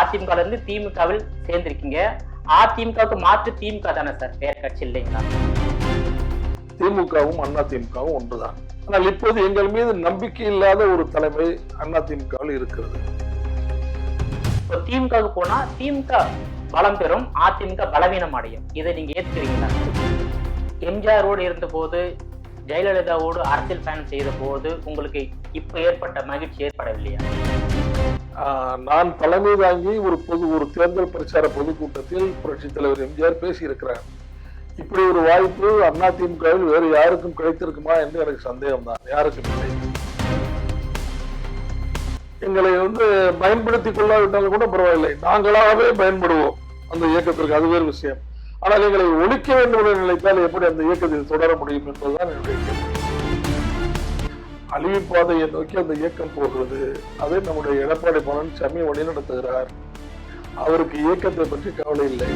அதிமுக இருந்து திமுகவில் சேர்ந்திருக்கீங்க. அதிமுகவுக்கு மாற்று திமுக தானே சார் வேற கட்சி இல்லைங்களா? திமுகவும் அதிமுகவும் ஒன்றுதான். ஆனால் இப்போது எங்கள் மீது நம்பிக்கை இல்லாத ஒரு தலைமை அதிமுகவில் இருக்கிறது. திமுகவுக்கு போனா திமுக பலம் பெறும், அதிமுக பலவீனம் அடையும். இதை நீங்க ஏத்துக்கிறீங்களா? எம்ஜிஆரோடு இருந்த போது, ஜெயலலிதாவோடு அரசியல் பயணம் செய்த போது உங்களுக்கு இப்ப ஏற்பட்ட மகிழ்ச்சி ஏற்படவில்லையா? நான் தலைமை தாங்கி ஒரு தேர்தல் பிரச்சார பொதுக்கூட்டத்தில் புரட்சித் தலைவர் எம்ஜிஆர் பேசியிருக்கிறார். இப்படி ஒரு வாய்ப்பு அதிமுகவில் வேறு யாருக்கும் கிடைத்திருக்குமா என்று எனக்கு சந்தேகம் தான். யாருக்கும் இல்லை. எங்களை பயன்படுத்திக் கொள்ளாவிட்டாலும் கூட பரவாயில்லை, நாங்களாகவே பயன்படுவோம் அந்த இயக்கத்திற்கு, அது வேறு விஷயம். ஆனால் எங்களை ஒழிக்க வேண்டும் என்று நினைத்தால் எப்படி அந்த இயக்கத்தில் தொடர முடியும் என்பதுதான் என்னுடைய கேள்வி. அழிவுப்பாதையை நோக்கி அந்த இயக்கம் போகிறது. அதை நம்முடைய எடப்பாடி பழனிசாமி வழிநடத்துகிறார். அவருக்கு இயக்கத்தை பற்றி கவலை இல்லை.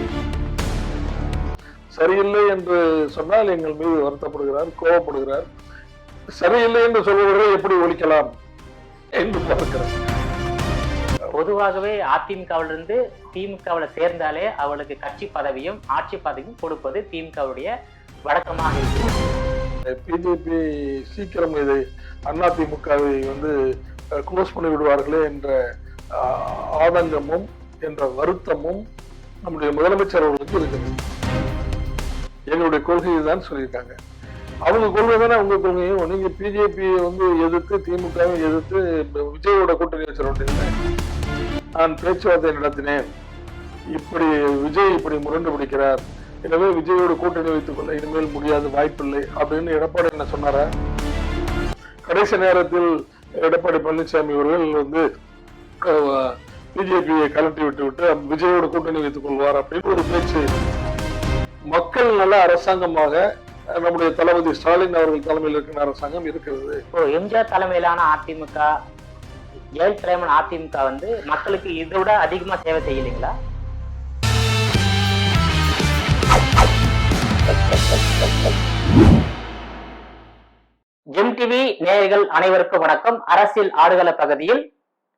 சரியில்லை என்று சொன்னால் எங்கள் மீது வருத்தப்படுகிறார், கோபப்படுகிறார். சரியில்லை என்று சொல்வதை எப்படி ஒழிக்கலாம் என்று பார்க்கிறார். பொதுவாகவே அதிமுகவிலிருந்து திமுகவில் சேர்ந்தாலே அவளுக்கு கட்சி பதவியும் ஆட்சி பதவியும் கொடுப்பது திமுகவுடைய வழக்கமாக இருக்கு. பிஜேபி சீக்கிரம் இதை அதிமுகவை க்ளோஸ் பண்ணி விடுவார்களே என்ற ஆதங்கமும் என்ற வருத்தமும் நம்முடைய முதலமைச்சர் அவர்களுக்கு இருக்குது. எங்களுடைய கொள்கையை தான் சொல்லியிருக்காங்க. அவங்க கொள்கை தானே உங்க கொள்கையும். நீங்க பிஜேபி எதிர்த்து திமுகவை எதிர்த்து விஜயோட கூட்டணி வச்சிட வேண்டியது. நான் பேச்சுவார்த்தை நடத்தினேன், இப்படி விஜய் இப்படி முரண்டு பிடிக்கிறார், எனவே விஜயோட கூட்டணி வைத்துக் கொள்ள இனிமேல் முடியாது, வாய்ப்பில்லை அப்படின்னு எடப்பாடி என்ன சொன்னாரா? கடைசி நேரத்தில் எடப்பாடி பழனிசாமி அவர்கள் பிஜேபியை கலட்டி விட்டு விஜயோட கூட்டணி வைத்துக் கொள்வார் அப்படின்னு ஒரு பேச்சு. மக்கள் நல்ல அரசாங்கமாக நம்முடைய தளபதி ஸ்டாலின் அவர்கள் தலைமையில் இருக்கிற அரசாங்கம் இருக்கிறது. எம்ஜிஆர் தலைமையிலான அதிமுக, ஜெயலலிதா தலைமையிலான அதிமுக மக்களுக்கு இதை விட அதிகமா சேவை செய்யலைங்களா? ஜெம் டிவி நேயர்கள் அனைவருக்கும் வணக்கம். அரசியல் ஆடுகள பகுதியில்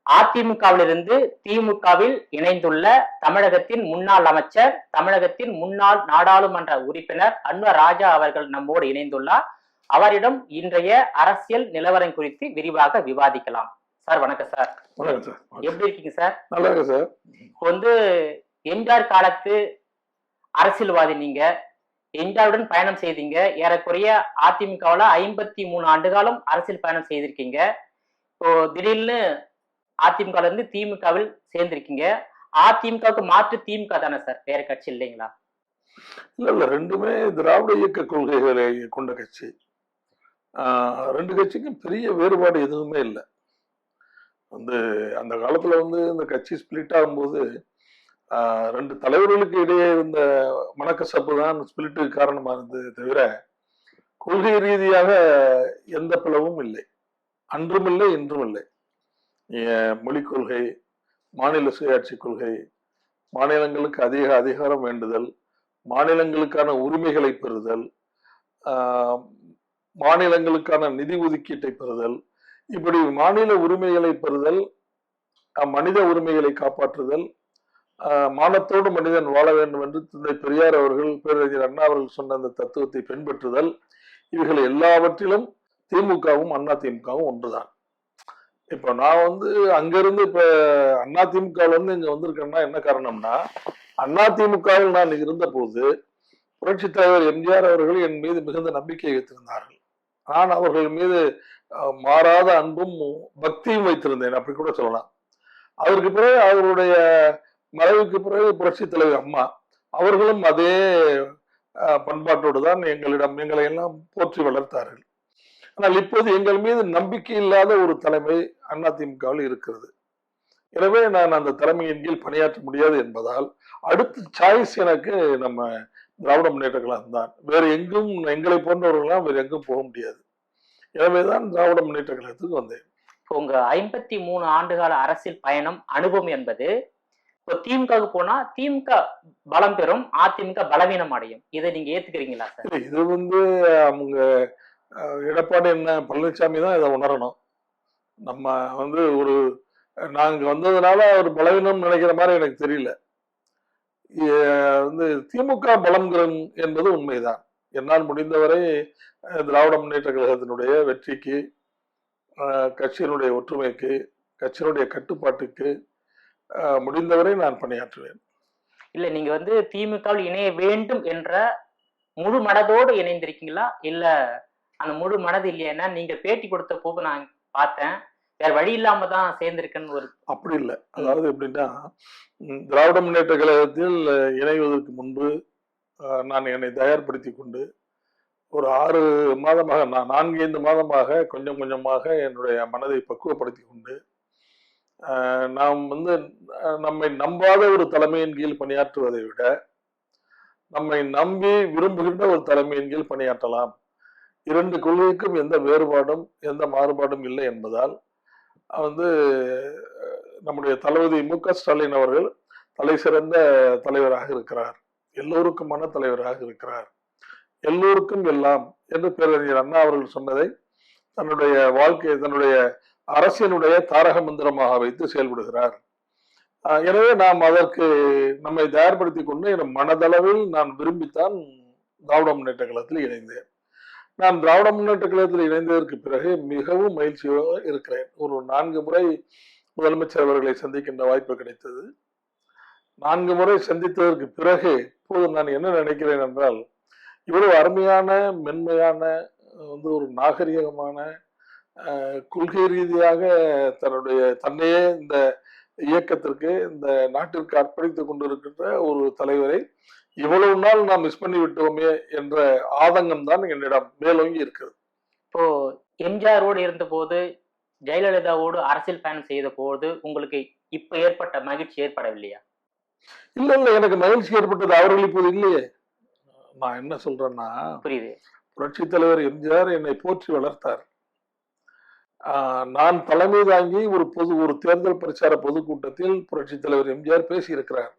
அதிமுகவிலிருந்து திமுகவில் இணைந்துள்ள தமிழகத்தின் முன்னாள் அமைச்சர், தமிழகத்தின் முன்னாள் நாடாளுமன்ற உறுப்பினர் அன்வர் ராஜா அவர்கள் நம்மோடு இணைந்துள்ளார். அவரிடம் இன்றைய அரசியல் நிலவரம் குறித்து விரிவாக விவாதிக்கலாம். சார் வணக்கம் சார். வணக்கம் சார். எப்படி இருக்கீங்க சார்? நல்லா இருக்கு சார். எம்ஜிஆர் காலத்து அரசியல்வாதி நீங்க, எம்ஜிஆருடன் பயணம் செய்தீங்க. ஏறக்குறைய அதிமுகவில் 53 ஆண்டு காலம் அரசியல் பயணம் செய்திருக்கீங்க. இப்போ திடீர்னு அதிமுக இருந்து திமுகவில் சேர்ந்திருக்கீங்க. அதிமுகவுக்கு மாற்று திமுக தானே சார் வேற கட்சி இல்லைங்களா? இல்ல, ரெண்டுமே திராவிட இயக்க கொள்கைகளை கொண்ட கட்சி. ரெண்டு கட்சிக்கும் பெரிய வேறுபாடு எதுவுமே இல்லை. அந்த காலத்துல இந்த கட்சி ஸ்பிளிட் ஆகும்போது ரெண்டு தலைவர்களுக்கு இடையே இருந்த மனக்கசப்பு தான் ஸ்பிளிட்டுக்கு காரணமா இருந்தது தவிர கொள்கை ரீதியாக எந்த பிளவும் இல்லை. அன்றும் இல்லை, இன்றும் இல்லை. மொழிக் கொள்கை, மாநில சுயாட்சி கொள்கை, மாநிலங்களுக்கு அதிக அதிகாரம் வேண்டுதல், மாநிலங்களுக்கான உரிமைகளை பெறுதல், மாநிலங்களுக்கான நிதி ஒதுக்கீட்டை பெறுதல், இப்படி மாநில உரிமைகளை பெறுதல், மனித உரிமைகளை காப்பாற்றுதல், மானத்தோடு மனிதன் வாழ வேண்டும் என்று தந்தை பெரியார் அவர்கள், பேரறிஞர் அண்ணா அவர்கள் சொன்ன அந்த தத்துவத்தை பின்பற்றுதல், இவைகள் எல்லாவற்றிலும் திமுகவும் அதிமுகவும் ஒன்றுதான். இப்ப நான் அங்கிருந்து இப்ப அதிமுகவில் இங்க வந்திருக்கேன்னா என்ன காரணம்னா, அதிமுகவில் நான் இருந்த போது புரட்சித் தலைவர் எம்ஜிஆர் அவர்கள் என் மீது மிகுந்த நம்பிக்கை வைத்திருந்தார்கள். நான் அவர்கள் மீது மாறாத அன்பும் பக்தியும் வைத்திருந்தேன், அப்படி கூட சொல்லலாம். அதற்கு பிறகு அவருடைய மறைவுக்கு பிறகு புரட்சித் தலைவர் அம்மா அவர்களும் அதே பண்பாட்டோடு தான் எங்களை எல்லாம் போற்றி வளர்த்தார்கள். ஆனால் இப்போது எங்கள் மீது நம்பிக்கை இல்லாத ஒரு தலைமை அதிமுகவில் இருக்கிறது. எனவே நான் அந்த தலைமையின் கீழ் பணியாற்ற முடியாது என்பதால் அடுத்த சாய்ஸ் எனக்கு நம்ம திராவிட முன்னேற்ற கழகம் தான். வேற எங்கும் எங்களை போன்றவர்கள்லாம் வேற எங்கும் போக முடியாது. எனவேதான் திராவிட முன்னேற்ற கழகத்துக்கு வந்தேன். உங்க 53 ஆண்டுகால அரசியல் பயணம் அனுபவம் என்பது இப்போ திமுகவுக்கு போனா திமுக பலம் பெறும், அதிமுக பலவீனம் அடையும். இதை நீங்க ஏத்துக்கிறீங்களா சார்? இது அவங்க எடப்பாடி என்ன பழனிசாமி தான் இதை உணரணும். நம்ம ஒரு நாங்க வந்ததுனால அவர் பலவீனம் நினைக்கிற மாதிரி எனக்கு தெரியல. வந்து திமுக பலம்ங்கிறது என்பது உண்மைதான். என்னால் முடிந்தவரை திராவிட முன்னேற்ற கழகத்தினுடைய வெற்றிக்கு, கட்சியினுடைய ஒற்றுமைக்கு, கட்சியினுடைய கட்டுப்பாட்டுக்கு முடிந்தவரை நான் பணியாற்றுவேன். இல்ல நீங்க வந்து திமுகவில் இணைய வேண்டும் என்ற முழு மனதோடு இணைந்திருக்கீங்களா? இல்ல அந்த முழு மனது இல்லையா? நீங்க பேட்டி கொடுத்த போது நான் பார்த்தேன். வேற வழி இல்லாம தான் சேர்ந்திருக்கேன்னு ஒரு அப்படி இல்லை. அதாவது எப்படின்னா, திராவிட முன்னேற்ற கழகத்தில் இணைவதற்கு முன்பு நான் என்னை தயார்படுத்தி கொண்டு ஒரு 6 மாதமாக, நான் 4-5 மாதமாக கொஞ்சம் கொஞ்சமாக என்னுடைய மனதை பக்குவப்படுத்தி கொண்டு, நாம் வந்து நம்மை நம்பாத ஒரு தலைமையின் கீழ் பணியாற்றுவதை விட, நம்மை நம்பி விரும்புகின்ற ஒரு தலைமையின் கீழ் பணியாற்றலாம். 2 கொள்கைக்கும் எந்த வேறுபாடும் எந்த மாறுபாடும் இல்லை என்பதால் வந்து நம்முடைய தளபதி மு.க. ஸ்டாலின் அவர்கள் தலை சிறந்த தலைவராக இருக்கிறார், எல்லோருக்குமான தலைவராக இருக்கிறார், எல்லோருக்கும் எல்லாம் என்று பேரறிஞர் அண்ணா அவர்கள் சொன்னதை தன்னுடைய வாழ்க்கை, தன்னுடைய அரசியலுடைய தாரக மந்திரமாக வைத்து செயல்படுகிறார். எனவே நாம் அதற்கு நம்மை தயார்படுத்தி கொண்டு மனதளவில் நான் விரும்பித்தான் திராவிட முன்னேற்ற கழகத்தில் இணைந்தேன். நான் திராவிட முன்னேற்ற கழகத்தில் இணைந்ததற்கு பிறகு மிகவும் மகிழ்ச்சியாக இருக்கிறேன். ஒரு 4 முறை முதலமைச்சர் அவர்களை சந்திக்கின்ற வாய்ப்பு கிடைத்தது. 4 முறை சந்தித்ததற்கு பிறகு இப்போது நான் என்ன நினைக்கிறேன் என்றால், இவ்வளவு அருமையான, மென்மையான, வந்து ஒரு நாகரிகமான, கொள்கை ரீதியாக தன்னையே இந்த இயக்கத்திற்கு, இந்த நாட்டிற்கு அர்ப்பணித்துக் கொண்டிருக்கின்ற ஒரு தலைவரை இவ்வளவு நாள் நாம் மிஸ் பண்ணி விட்டோமே என்ற ஆதங்கம் தான் என்னிடம் மேலோங்கி இருக்கிறது. இப்போ எம்ஜிஆரோடு இருந்த போது, ஜெயலலிதாவோடு அரசியல் பயணம் செய்த போது உங்களுக்கு இப்ப ஏற்பட்ட மகிழ்ச்சி ஏற்படவில்லையா? இல்ல இல்ல, எனக்கு மகிழ்ச்சி ஏற்பட்டது அவர்கள் இப்போது இல்லையே. நான் என்ன சொல்றேன்னா, புரியுது. புரட்சி தலைவர் எம்ஜிஆர் என்னை போற்றி வளர்த்தார். நான் தலைமை தாங்கி ஒரு தேர்தல் பிரச்சார பொதுக்கூட்டத்தில் புரட்சி தலைவர் எம்ஜிஆர் பேசியிருக்கிறார்.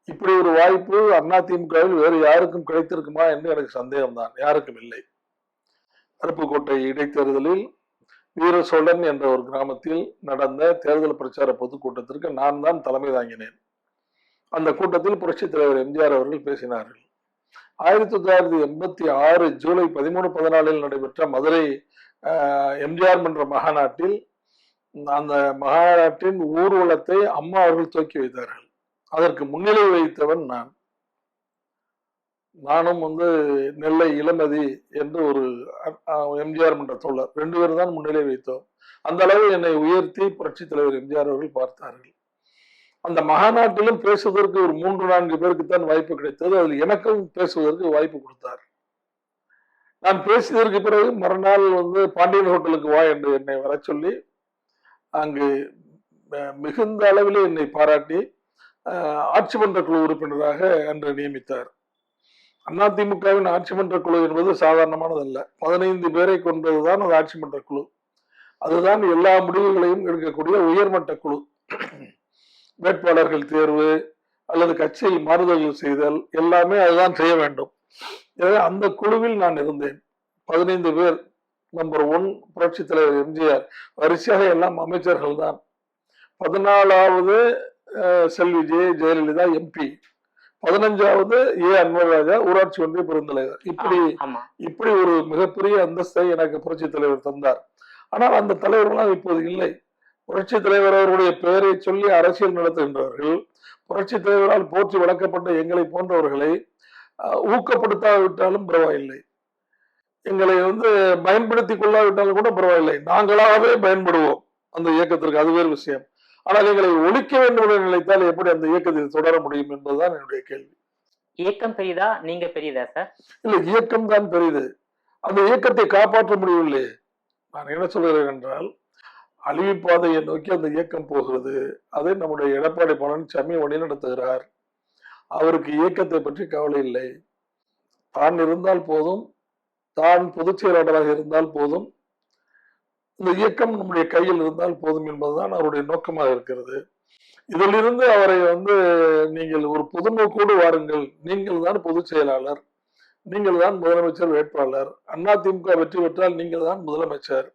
இப்படி ஒரு வாய்ப்பு அதிமுகவில் வேறு யாருக்கும் கிடைத்திருக்குமா என்று எனக்கு சந்தேகம்தான். யாருக்கும் இல்லை. அருப்புக்கோட்டை இடைத்தேர்தலில் வீர சோழன் என்ற ஒரு கிராமத்தில் நடந்த தேர்தல் பிரச்சார பொதுக்கூட்டத்திற்கு நான் தான் தலைமை தாங்கினேன். அந்த கூட்டத்தில் புரட்சி தலைவர் எம்ஜிஆர் அவர்கள் பேசினார்கள். 1986 ஜூலை 13-14 நடைபெற்ற மதுரை எம்ஜிஆர் மன்ற மகாநாட்டில், அந்த மகாநாட்டின் ஊர்வலத்தை அம்மா அவர்கள் துவக்கி வைத்தார்கள். அதற்கு முன்னிலை வைத்தவன் நானும் வந்து நெல்லை இளமதி என்று ஒரு எம்ஜிஆர் மன்ற தோழர் 2 பேரும் தான் முன்னிலை வைத்தோம். அந்த அளவு என்னை உயர்த்தி புரட்சி தலைவர் எம்ஜிஆர் அவர்கள் பார்த்தார்கள். அந்த மகாநாட்டிலும் பேசுவதற்கு ஒரு 3-4 பேருக்கு தான் வாய்ப்பு கிடைத்தது. அதில் எனக்கும் பேசுவதற்கு வாய்ப்பு கொடுத்தார். நான் பேசியதற்கு பிறகு மறுநாள் வந்து பாண்டியன் ஹோட்டலுக்கு வா என்று என்னை வர சொல்லி அங்கு மிகுந்த அளவில் என்னை பாராட்டி ஆட்சி மன்ற குழு உறுப்பினராக அன்று நியமித்தார். அதிமுகவின் ஆட்சி மன்ற குழு என்பது சாதாரணமானதல்ல. 15 பேரை கொண்டதுதான் அது ஆட்சி மன்ற குழு. அதுதான் எல்லா முடிவுகளையும் எடுக்கக்கூடிய உயர்மட்ட குழு. வேட்பாளர்கள் தேர்வு அல்லது கட்சியில் மாறுதல்கள் செய்தல் எல்லாமே அதுதான் செய்ய வேண்டும். எனவே அந்த குழுவில் நான் இருந்தேன். 15 பேர். நம்பர் 1 புரட்சி தலைவர் எம்ஜிஆர், வரிசையாக எல்லாம் அமைச்சர்கள் தான். 14வது செல்வி ஜெயலலிதா எம்பி, 15வது அன்வர்ராஜா ஊராட்சி ஒன்றிய பெருந்தலைவர். இப்படி ஒரு மிகப்பெரிய அந்தஸ்தை எனக்கு புரட்சி தலைவர் தந்தார். ஆனால் அந்த தலைவர்களாம் இப்போது இல்லை. புரட்சி தலைவர் அவருடைய பெயரை சொல்லி அரசியல் நடத்துகின்றவர்கள், புரட்சி தலைவரால் போற்றி வளர்க்கப்பட்ட எங்களை போன்றவர்களை ஊக்கப்படுத்தாவிட்டாலும் பரவாயில்லை, எங்களை வந்து பயன்படுத்தி கொள்ளாவிட்டாலும் கூட பரவாயில்லை, நாங்களாகவே பயன்படுவோம் அந்த இயக்கத்திற்கு, அது வேறு விஷயம். ஆனால் எங்களை ஒழிக்க வேண்டும் என்று நினைத்தால் எப்படி அந்த இயக்கத்தில் தொடர முடியும் என்பதுதான் என்னுடைய கேள்வி. இயக்கம் பெரிதா, நீங்க பெரியதா சார்? இல்ல, இயக்கம் தான் பெரியது. அந்த இயக்கத்தை காப்பாற்ற முடியவில்லை. நான் என்ன சொல்கிறேன் என்றால், அழிவு பாதையை நோக்கி அந்த இயக்கம் போகிறது. அதை நம்முடைய எடப்பாடி பழனிசாமி வழிநடத்துகிறார். அவருக்கு இயக்கத்தை பற்றி கவலை இல்லை. தான் இருந்தால் போதும், தான் பொதுச் செயலாளராக இருந்தால் போதும், இந்த இயக்கம் நம்முடைய கையில் இருந்தால் போதும் என்பதுதான் அவருடைய நோக்கமாக இருக்கிறது. இதிலிருந்து அவரை வந்து, நீங்கள் ஒரு பொதுநோக்கோடு வாருங்கள், நீங்கள் தான் பொதுச் செயலாளர், நீங்கள் தான் முதலமைச்சர் வேட்பாளர், அதிமுக வெற்றி பெற்றால் நீங்கள் தான் முதலமைச்சர்,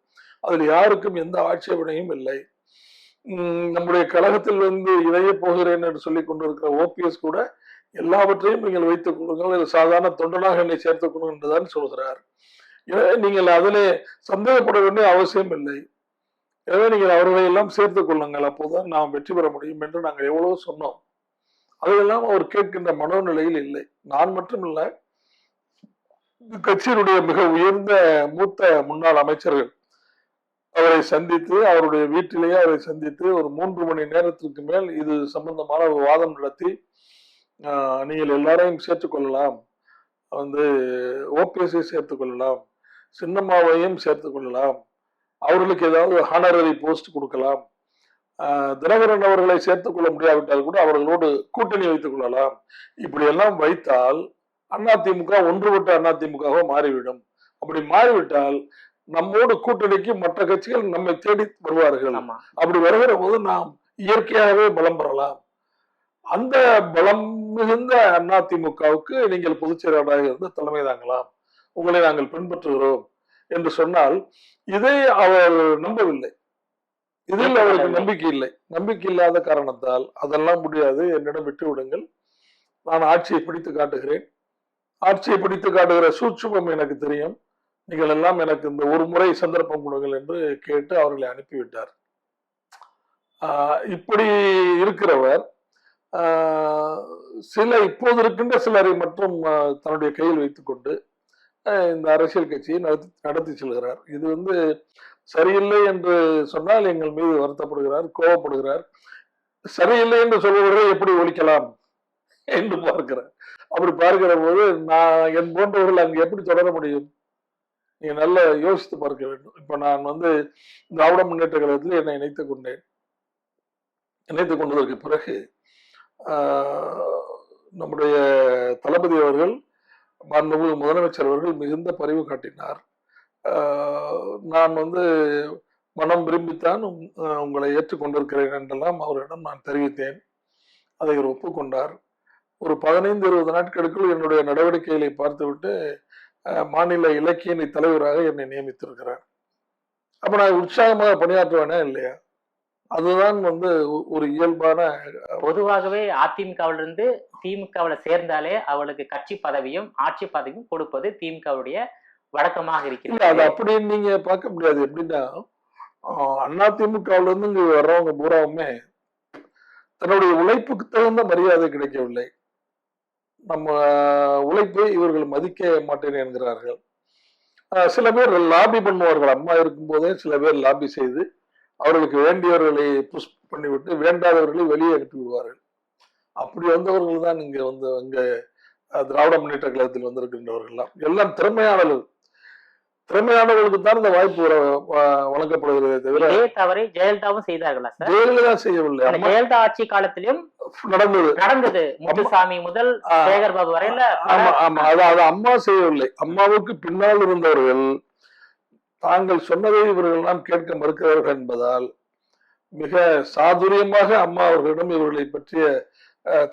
அதில் யாருக்கும் எந்த ஆட்சேபனையும் இல்லை, நம்முடைய கழகத்தில் இணைய போகிறேன் என்று சொல்லிக் கொண்டிருக்கிற ஓபிஎஸ் கூட எல்லாவற்றையும் நீங்கள் வைத்துக் கொள்ளுங்கள், சாதாரண தொண்டனாக என்னை சேர்த்துக் கொள்ளுங்கள் என்றுதான் சொல்கிறார். எனவே நீங்கள் அதிலே சந்தேகப்பட வேண்டிய அவசியம் இல்லை. எனவே நீங்கள் அவர்களை எல்லாம் சேர்த்துக் கொள்ளுங்கள், அப்போதான் நாம் வெற்றி பெற முடியும் என்று நாங்கள் எவ்வளவு சொன்னோம். அதையெல்லாம் அவர் கேட்கின்ற மனோநிலையில் இல்லை. நான் மட்டுமில்ல, கட்சியினுடைய மிக உயர்ந்த மூத்த முன்னாள் அமைச்சர்கள் அவரை சந்தித்து, அவருடைய வீட்டிலேயே அவரை சந்தித்து ஒரு 3 மணி நேரத்திற்கு மேல் இது சம்பந்தமான ஒரு வாதம் நடத்தி, நீங்கள் எல்லாரையும் சேர்த்துக் கொள்ளலாம், ஓபிஎஸ்ஐ சேர்த்துக் கொள்ளலாம், சின்னம்மாவையும் சேர்த்துக் கொள்ளலாம், அவர்களுக்கு ஏதாவது ஹானரரி போஸ்ட் கொடுக்கலாம், தினகரன் அவர்களை சேர்த்துக் கொள்ள முடியாவிட்டால் கூட அவர்களோடு கூட்டணி வைத்துக் கொள்ளலாம். இப்படி எல்லாம் வைத்தால் அதிமுக ஒன்றுபட்ட அதிமுகவோ மாறிவிடும். அப்படி மாறிவிட்டால் நம்மோடு கூட்டணிக்கு மற்ற கட்சிகள் நம்மை தேடி வருவார்கள். அப்படி வருகிற போது நாம் இயற்கையாகவே பலம் பெறலாம். அந்த பலம் மிகுந்த அதிமுகவுக்கு நீங்கள் பொதுச் செயலாளராக இருந்து தலைமை தாங்கலாம், உங்களை நாங்கள் பின்பற்றுகிறோம் என்று சொன்னால், இதை அவர் நம்பவில்லை. இதில் அவருக்கு நம்பிக்கை இல்லை. நம்பிக்கை இல்லாத காரணத்தால் அதெல்லாம் முடியாது, என்னிடம் விட்டு விடுங்கள், நான் ஆட்சியை பிடித்து காட்டுகிறேன், ஆட்சியை பிடித்து காட்டுகிற சூட்சுமம் எனக்கு தெரியும், நீங்கள் எல்லாம் எனக்கு இந்த ஒரு முறை சந்தர்ப்பம் கொடுங்கள் என்று கேட்டு அவர்களை அனுப்பிவிட்டார். இப்படி இருக்கிறவர் இப்போது இருக்கின்ற சிலரை மட்டும் தன்னுடைய கையில் வைத்துக் கொண்டு இந்த அரசியல் கட்சியை நடத்தி செல்கிறார். இது சரியில்லை என்று சொன்னால் எங்கள் மீது வருத்தப்படுகிறார், கோபப்படுகிறார். சரியில்லை என்று சொல்வதை எப்படி ஒழிக்கலாம் என்று பார்க்கிறார். அப்படி பார்க்கிற போது என் போன்றவர்கள் அங்கு எப்படி தொடர முடியும்? நீங்க நல்ல யோசித்து பார்க்க வேண்டும். இப்ப நான் திராவிட முன்னேற்ற கழகத்தில் என்னை இணைத்துக் கொண்டேன். இணைத்துக் கொண்டதற்கு பிறகு நம்முடைய தளபதி அவர்கள், மாண்புமிகு முதலமைச்சர் அவர்கள் மிகுந்த பரிவு காட்டினார். நான் மனம் விரும்பித்தான் உங்களை ஏற்றுக்கொண்டிருக்கிறேன் என்றெல்லாம் அவரிடம் நான் தெரிவித்தேன். அதை அவர் ஒப்புக்கொண்டார். ஒரு 15-20 நாட்களுக்குள் என்னுடைய நடவடிக்கைகளை பார்த்துவிட்டு மாநில இலக்கிய தலைவராக என்னை நியமித்திருக்கிறார். அப்ப நான் உற்சாகமாக பணியாற்றுவேனா இல்லையா? அதுதான் ஒரு இயல்பான. பொதுவாகவே அதிமுகவிலிருந்து திமுகவில் சேர்ந்தாலே அவளுக்கு கட்சி பதவியும் ஆட்சி பதவியும் கொடுப்பது திமுகவுடைய வழக்கமாக இருக்கிறது. அது அப்படின்னு நீங்க பார்க்க முடியாது. எப்படின்னா, அதிமுகவில இருந்து இங்க வர்றவங்க பூராவுமே தன்னுடைய உழைப்புக்கு தகுந்த மரியாதை கிடைக்கவில்லை. நம்ம உழைப்பை இவர்கள் மதிக்க மாட்டேன் என்கிறார்கள். சில பேர் லாபி பண்ணுவார்கள். அம்மா இருக்கும் போதே சில பேர் லாபி செய்து அவர்களுக்கு வேண்டியவர்களை புஷ் பண்ணிவிட்டு வேண்டாதவர்களை வெளியே அனுப்பி விடுவார்கள். அப்படி வந்தவர்கள் தான் இங்க திராவிட முன்னேற்ற கழகத்தில் வந்திருக்கின்றவர்கள் எல்லாம் திறமையானவர்களுக்கு தான் இந்த வாய்ப்பு வழங்கப்படுகிறதே தவிர தவறை ஜெயலலிதாவும் செய்தார்களா? ஜெயலலிதா செய்யவில்லை. ஜெயலலிதா ஆட்சி காலத்திலும் நடந்தது. முத்துசாமி முதல் சேகர் பாபு வரையில. அதாவது அம்மா செய்யவில்லை. அம்மாவுக்கு பின்னால் இருந்தவர்கள் தாங்கள் சொன்னதை இவர்கள் எல்லாம் கேட்க மறுக்கிறார்கள் என்பதால் மிக சாதுரியமாக அம்மா அவர்களிடம் இவர்களை பற்றிய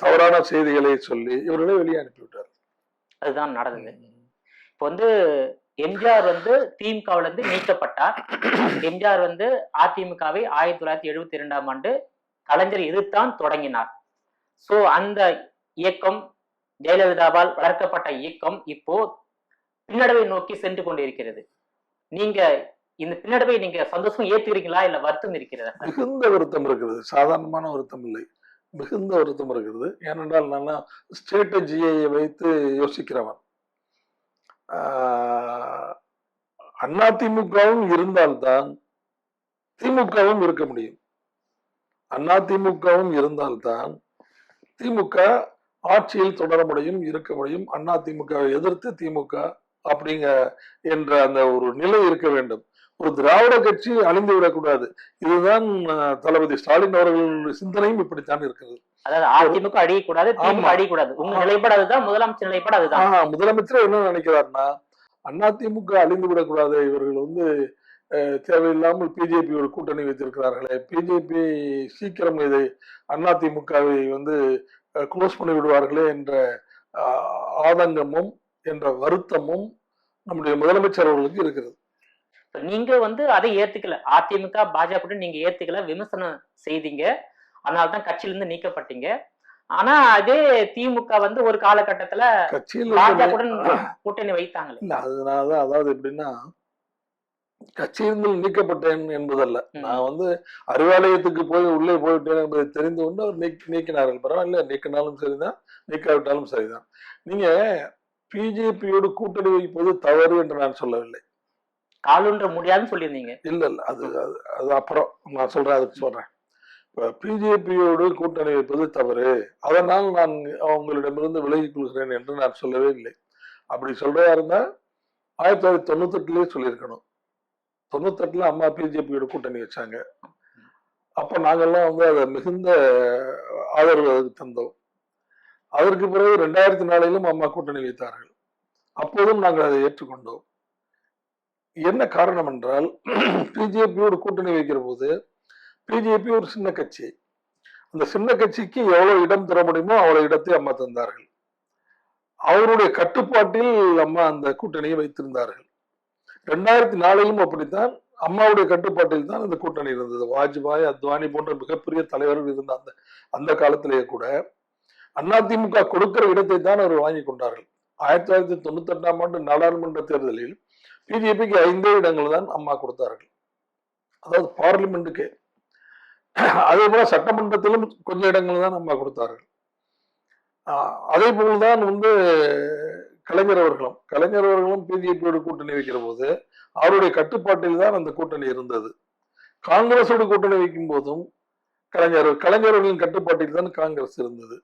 தவறான செய்திகளை சொல்லி இவர்களை வெளியே அனுப்பிவிட்டார். அதுதான் நடந்தது. இப்ப எம்ஜிஆர் திமுகவில இருந்து நீக்கப்பட்டார். எம்ஜிஆர் அதிமுகவை 1972ஆம் ஆண்டு கலைஞர் எதிர்த்தான் தொடங்கினார். சோ அந்த இயக்கம், ஜெயலலிதாவால் வளர்க்கப்பட்ட இயக்கம் இப்போ பின்னடைவை நோக்கி சென்று கொண்டிருக்கிறது. நீங்க இந்த பின்னடைவை நீங்க சந்தோஷம் ஏத்துக்கிறீங்களா, இல்ல வருத்தம் இருக்கிறதா? மிகுந்த வருத்தம் இருக்கிறது. சாதாரணமான வருத்தம் இல்லை, மிகுந்த வருத்தம் இருக்கிறது. ஏனென்றால் நான் ஸ்ட்ராட்டஜியை வைத்து யோசிக்கிறவன். அதிமுகவும் இருந்தால்தான் திமுகவும் இருக்க முடியும். அதிமுகவும் இருந்தால்தான் திமுக ஆட்சியில் தொடர முடியும், இருக்க முடியும். அதிமுகவை எதிர்த்து திமுக அப்படிங்க என்ற அந்த ஒரு நிலை இருக்க வேண்டும். ஒரு திராவிட கட்சி அழிந்து விடக்கூடாது. இதுதான் தளபதி ஸ்டாலின் அவர்கள் சிந்தனையும் இப்படித்தான் இருக்கிறது. அதாவது அதிமுக அழியக்கூடாது, திமுக அழியக்கூடாது. உங்க நிலைப்பாடு அதுதான், முதலமைச்சர் நிலைப்பாடு அதுதான். முதலமைச்சர் என்ன நினைக்கிறாருன்னா, அதிமுக அழிந்து விடக்கூடாது, இவர்கள் தேவையில்லாமல் பிஜேபியோட கூட்டணி வைத்திருக்கிறார்களே, பிஜேபி சீக்கிரம் இதை அதிமுகவை க்ளோஸ் பண்ணி விடுவார்களே என்ற ஆதங்கமும் என்ற வருத்தமும் நம்முடைய முதலமைச்சர் அவர்களுக்கு இருக்கிறது. நீங்க வந்து அதை ஏத்துக்கல. அதிமுக, பாஜக நீங்க ஏத்துக்கல, விமர்சனம் செய்தீங்க. அதனாலதான் கட்சியில இருந்து நீக்கப்பட்டீங்க. ஆனா அதே திமுக வந்து ஒரு காலகட்டத்துல கட்சியில் பாஜகவுடன் கூட்டணி வைத்தாங்களே. இல்ல அதனாலதான், அதாவது எப்படின்னா, கட்சியிலிருந்து நீக்கப்பட்டேன் என்பதல்ல. நான் வந்து அறிவாலயத்துக்கு போய் உள்ளே போயிட்டேன் என்பதை தெரிந்து கொண்டு அவர் நீக்கினார்கள். பரவாயில்ல, நீக்கினாலும் சரிதான், நீக்காவிட்டாலும் சரிதான். நீங்க பிஜேபியோடு கூட்டணி வைப்பது தவறு என்று நான் சொல்லவில்லை. காலூன்ற முடியாதுன்னு சொல்லியிருந்தீங்க. இல்ல இல்ல, அது அது அப்புறம் நான் சொல்றேன், அதுக்கு சொல்றேன். இப்ப பிஜேபியோடு கூட்டணி வைப்பது தவறு, அதனால் நான் அவங்களிடமிருந்து விலகிக் கொள்கிறேன் என்று நான் சொல்லவே இல்லை. அப்படி சொல்றதா இருந்தா 1998லயே சொல்லியிருக்கணும். 98ல அம்மா பிஜேபியோட கூட்டணி வச்சாங்க. அப்ப நாங்கெல்லாம் வந்து அதை மிகுந்த ஆதரவு அதுக்கு தந்தோம். அதற்கு பிறகு 2004லும் அம்மா கூட்டணி வைத்தார்கள். அப்போதும் நாங்கள் அதை ஏற்றுக்கொண்டோம். என்ன காரணம் என்றால், பிஜேபியோடு கூட்டணி வைக்கிற போது பிஜேபி ஒரு சின்ன கட்சி. அந்த சின்ன கட்சிக்கு எவ்வளவு இடம் தர முடியுமோ அவ்வளவு இடத்தை அம்மா தந்தார்கள். அவருடைய கட்டுப்பாட்டில் அம்மா அந்த கூட்டணியை வைத்திருந்தார்கள். 2004லும் அப்படித்தான், அம்மாவுடைய கட்டுப்பாட்டில் தான் அந்த கூட்டணி இருந்தது. வாஜ்பாய், அத்வானி போன்ற மிகப்பெரிய தலைவர்கள் இருந்த அந்த காலத்திலேயே கூட அதிமுக கொடுக்கிற இடத்தை தான் அவர் வாங்கி கொண்டார்கள். 1998ஆம் ஆண்டு நாடாளுமன்ற தேர்தலில் பிஜேபிக்கு 5 இடங்கள் தான் அம்மா கொடுத்தார்கள். அதாவது பார்லிமெண்ட்டுக்கு. அதே போல சட்டமன்றத்திலும் கொஞ்சம் இடங்கள் தான் அம்மா கொடுத்தார்கள். அதே போல்தான் வந்து கலைஞர் அவர்களும் பிஜேபியோட கூட்டணி வைக்கிற போது அவருடைய கட்டுப்பாட்டில் தான் அந்த கூட்டணி இருந்தது. காங்கிரஸோடு கூட்டணி வைக்கும் போதும் கலைஞர்களின் கட்டுப்பாட்டில் தான் காங்கிரஸ் இருந்தது.